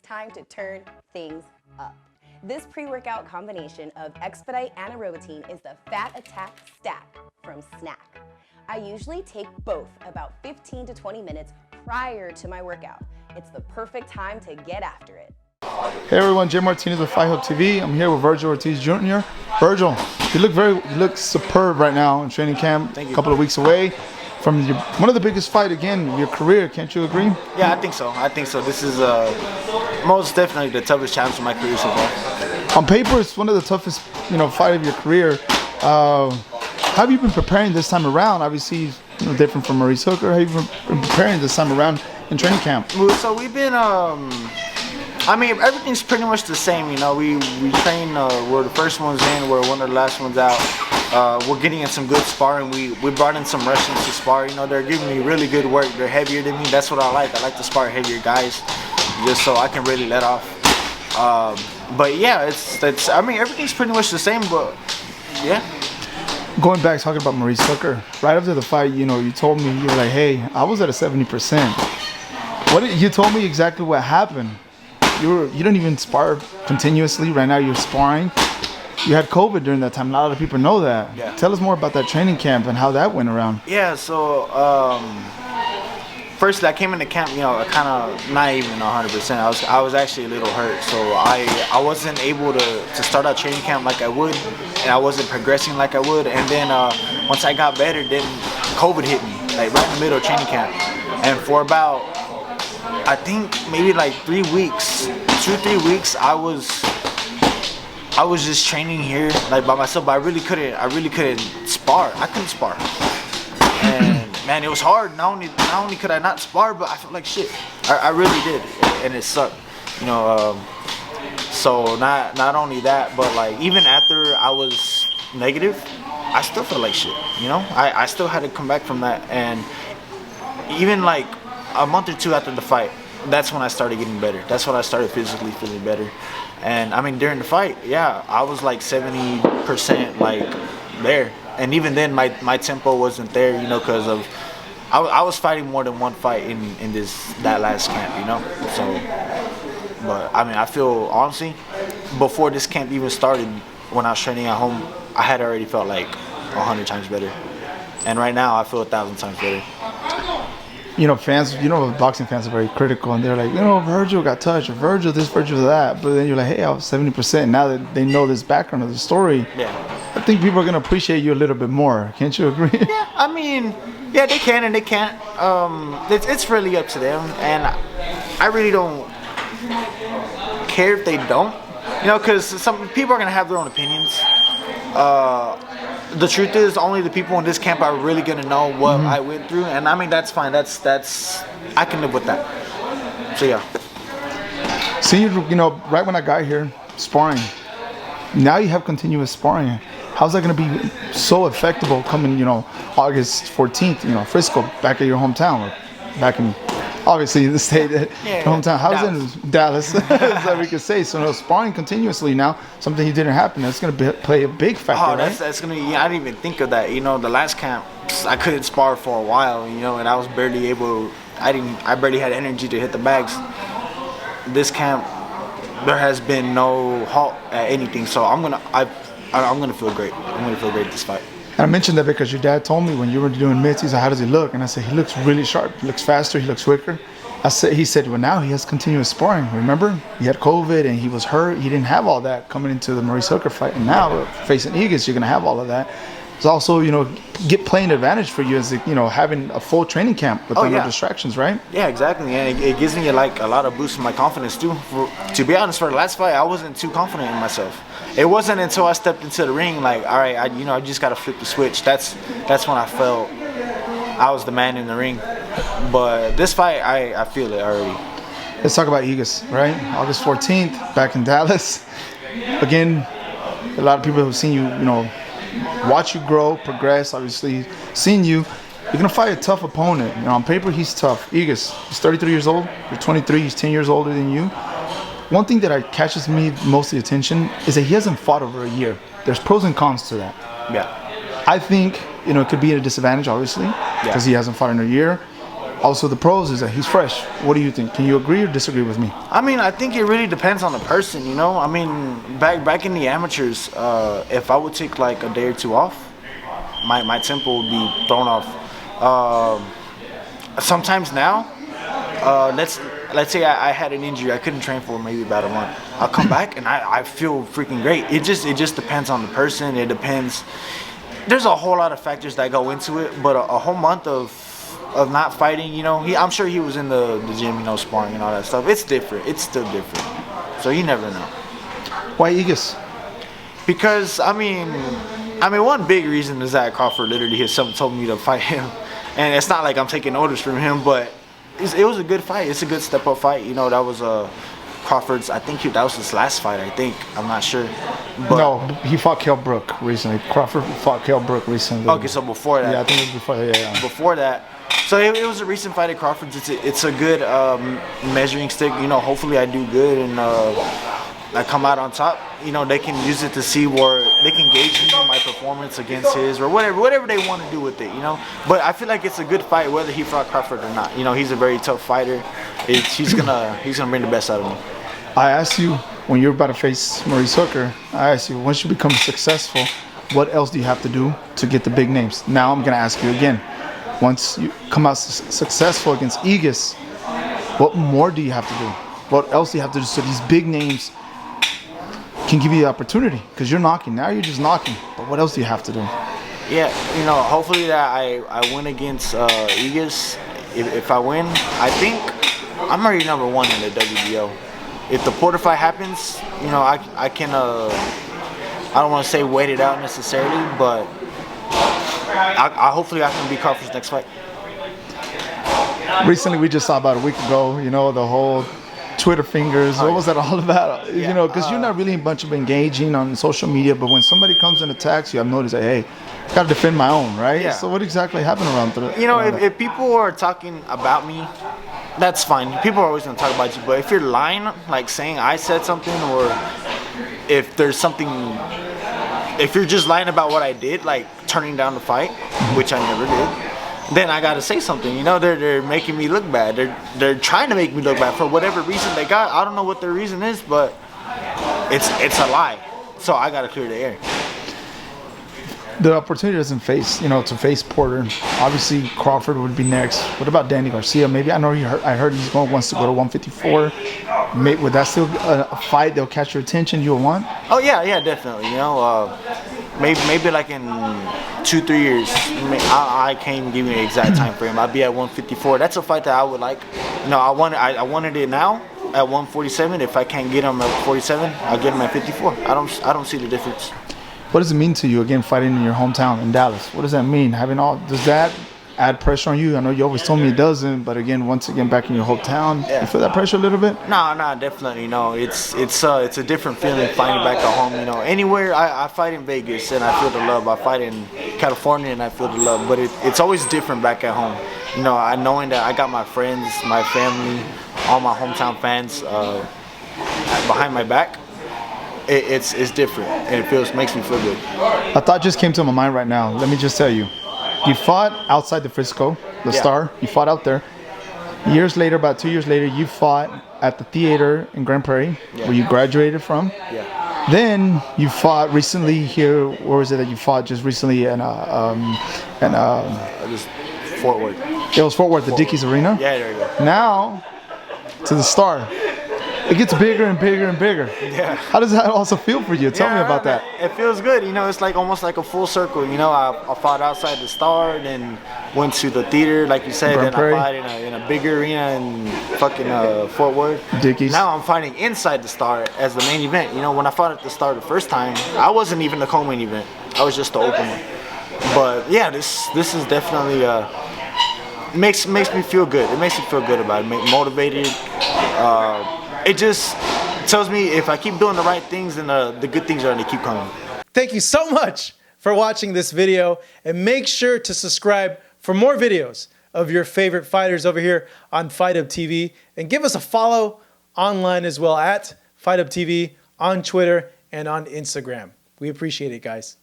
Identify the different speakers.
Speaker 1: time to turn things up. This pre-workout combination of Expedite and Aerobatine is the Fat Attack Stack from Snack. I usually take both about 15 to 20 minutes prior to my workout. It's the perfect time to get after it.
Speaker 2: Hey everyone, Jay Martinez with Fight Hope TV. I'm here with Vergil Ortiz Jr. Vergil, you look superb right now in training camp.
Speaker 3: Thank you.
Speaker 2: A couple of weeks away from one of the biggest fight again of your career. Can't you agree?
Speaker 3: Yeah, I think so. This is most definitely the toughest challenge of my career so far.
Speaker 2: On paper, it's one of the toughest, fight of your career. How have you been preparing this time around? Obviously, different from Maurice Hooker. How have you been preparing this time around in training camp?
Speaker 3: So we've been, everything's pretty much the same. We train. We're the first ones in. We're one of the last ones out. We're getting in some good sparring. We brought in some Russians to spar. They're giving me really good work. They're heavier than me. That's what I like. I like to spar heavier guys, just so I can really let off. But yeah, everything's pretty much the same. But yeah.
Speaker 2: Going back, talking about Maurice Hooker, right after the fight, you told me, you were like, hey, I was at a 70%. You told me exactly what happened. You didn't even spar continuously. Right now you're sparring. You had COVID during that time. A lot of people know that.
Speaker 3: Yeah.
Speaker 2: Tell us more about that training camp and how that went around.
Speaker 3: Yeah, so firstly I came into camp, kind of not even 100%. I was actually a little hurt, so I wasn't able to start out training camp like I would, and I wasn't progressing like I would. And then once I got better, then COVID hit me, like right in the middle of training camp. And for about, I think maybe like 3 weeks, 2-3 weeks, I was just training here like by myself, but I really couldn't spar. I couldn't spar. And man, it was hard. Not only could I not spar, but I felt like shit. I really did, and it sucked. So not only that, but like even after I was negative, I still felt like shit. I still had to come back from that, and even like a month or two after the fight, that's when I started getting better. That's when I started physically feeling better. And during the fight, yeah, I was like 70% like there. And even then, my tempo wasn't there, because of I was fighting more than one fight in that last camp, So, but I feel honestly, before this camp even started, when I was training at home, I had already felt like 100 times better. And right now, I feel 1,000 times better.
Speaker 2: Fans, boxing fans are very critical, and they're like, Vergil got touched, or Vergil this, Vergil that. But then you're like, hey, I was 70%. Now that they know this background of the story,
Speaker 3: yeah,
Speaker 2: I think people are gonna appreciate you a little bit more. Can't you agree?
Speaker 3: Yeah, yeah, they can and they can't. It's really up to them, and I really don't care if they don't, because some people are gonna have their own opinions. The truth is, only the people in this camp are really gonna know what I went through, and that's fine. That's I can live with that. So yeah.
Speaker 2: See, right when I got here, sparring. Now you have continuous sparring. How's that gonna be so effective coming, August 14th, Frisco, back at your hometown, or back in, obviously, the state, hometown. How's it in Dallas? That we could say. So sparring continuously now, something didn't happen. That's gonna play a big factor.
Speaker 3: Oh, that's gonna. I didn't even think of that. The last camp, I couldn't spar for a while. And I was barely able. I barely had energy to hit the bags. This camp, there has been no halt at anything. So I'm gonna feel great. I'm gonna feel great this fight.
Speaker 2: And I mentioned that because your dad told me when you were doing mitts, he said, how does he look? And I said, he looks really sharp. He looks faster. He looks quicker. He said, well, now he has continuous sparring. Remember? He had COVID and he was hurt. He didn't have all that coming into the Maurice Hooker fight. And now, facing Egas, you're going to have all of that. It's also, playing advantage for you as, having a full training camp with no distractions, right?
Speaker 3: Yeah, exactly. And it gives me, like, a lot of boost in my confidence, too. To be honest, for the last fight, I wasn't too confident in myself. It wasn't until I stepped into the ring, like, all right, I just got to flip the switch. That's when I felt I was the man in the ring. But this fight, I feel it already.
Speaker 2: Let's talk about Egas, right? August 14th, back in Dallas. Again, a lot of people have seen you, watch you grow, progress, obviously seen you. You're going to fight a tough opponent. On paper, he's tough. Egas, he's 33 years old. You're 23. He's 10 years older than you. One thing that catches me most of the attention is that he hasn't fought over a year. There's pros and cons to that.
Speaker 3: Yeah.
Speaker 2: I think, it could be at a disadvantage, obviously, because he hasn't fought in a year. also the pros is that he's fresh. What do you think? Can you agree or disagree with me?
Speaker 3: I mean, I think it really depends on the person, you know. I mean, back in the amateurs, if I would take like a day or two off, my tempo would be thrown off. Sometimes now, let's say I had an injury, I couldn't train for maybe about a month. I'll come back and I feel freaking great. It just depends on the person. It depends. There's a whole lot of factors that go into it, but a whole month of not fighting, you know, I'm sure he was in the gym, you know, sparring and all that stuff. It's different. It's still different. So you never know.
Speaker 2: Why Egas?
Speaker 3: Because I mean, one big reason is that Crawford literally has told me to fight him, and it's not like I'm taking orders from him, but it was a good fight. It's a good step-up fight. You know, that was Crawford's. I think that was his last fight. I think, I'm not sure. But
Speaker 2: no, he fought Kell Brook recently. Crawford fought Kell Brook recently.
Speaker 3: Okay, so before that.
Speaker 2: Yeah, I think it was before that. Yeah.
Speaker 3: Before that. So it was a recent fight at Crawford's. It's a good measuring stick. You know, hopefully I do good and I come out on top. You know, they can use it to see where they can gauge my performance against his or whatever they want to do with it. You know, but I feel like it's a good fight whether he fought Crawford or not. You know, he's a very tough fighter. He's gonna bring the best out of me.
Speaker 2: I asked you when you're about to face Maurice Hooker. I asked you once you become successful, what else do you have to do to get the big names? Now I'm gonna ask you again. Once you come out successful against Egas, what more do you have to do? What else do you have to do so these big names can give you the opportunity? Because you're knocking. Now you're just knocking. But what else do you have to do?
Speaker 3: Yeah, you know, hopefully that I win against Egas. If I win, I think I'm already number one in the WBO. If the Porter fight happens, you know, I can, I don't want to say wait it out necessarily, but hopefully I can beat Crawford's next fight.
Speaker 2: Recently, we just saw about a week ago, you know, the whole Twitter fingers. What was that all about?
Speaker 3: Yeah,
Speaker 2: you know, because you're not really a bunch of engaging on social media, but when somebody comes and attacks you, I've noticed that, hey, I got to defend my own, right?
Speaker 3: Yeah.
Speaker 2: So what exactly happened around through?
Speaker 3: You know, if people are talking about me, that's fine. People are always going to talk about you, but if you're lying, like saying I said something, or if there's something, if you're just lying about what I did, like turning down the fight, which I never did, then I gotta say something. You know, they're making me look bad. They're trying to make me look bad for whatever reason they got. I don't know what their reason is, but it's a lie. So I gotta clear the air.
Speaker 2: The opportunity doesn't face, you know, to face Porter. Obviously, Crawford would be next. What about Danny Garcia? Maybe I know I heard he wants to go to 154. Would that still a fight that'll catch your attention? You'll want?
Speaker 3: Oh yeah, definitely. You know, maybe like in 2-3 years. I can't even give you an exact time frame. I'll be at 154. That's a fight that I would like. You know, I wanted it now at 147. If I can't get him at 47, I'll get him at 54. I don't see the difference.
Speaker 2: What does it mean to you, again, fighting in your hometown in Dallas? What does that mean? Does that add pressure on you? I know you always told me it doesn't, but again, once again, back in your hometown, you feel that pressure a little bit?
Speaker 3: No, definitely. No, it's a different feeling fighting back at home. You know, anywhere I fight in Vegas and I feel the love. I fight in California and I feel the love. But it's always different back at home. You know, knowing that I got my friends, my family, all my hometown fans behind my back. It's different, and it makes me feel good.
Speaker 2: A thought just came to my mind right now. Let me just tell you. You fought outside the Frisco, the Star. You fought out there. Years later, about 2 years later, you fought at the theater in Grand Prairie, where you graduated from.
Speaker 3: Yeah.
Speaker 2: Then you fought recently here. Where was it that you fought just recently?
Speaker 3: Just Fort Worth.
Speaker 2: It was Fort Worth, the Dickies Arena.
Speaker 3: Yeah, there you go.
Speaker 2: Now to the Star. It gets bigger and bigger and bigger.
Speaker 3: Yeah.
Speaker 2: How does that also feel for you? Tell me about that.
Speaker 3: It feels good. You know, it's like almost like a full circle. You know, I fought outside the Star, then went to the theater, like you said,
Speaker 2: Grand
Speaker 3: then
Speaker 2: Prairie.
Speaker 3: I fought in a bigger arena in fucking Fort Worth.
Speaker 2: Dickies.
Speaker 3: Now I'm fighting inside the Star as the main event. You know, when I fought at the Star the first time, I wasn't even the co-main event. I was just the opener. But yeah, this is definitely makes me feel good. It makes me feel good about it. Motivated. It just tells me if I keep doing the right things, then the good things are going to keep coming.
Speaker 4: Thank you so much for watching this video, and make sure to subscribe for more videos of your favorite fighters over here on Fight Up TV, and give us a follow online as well at Fight Up TV on Twitter and on Instagram. We appreciate it, guys.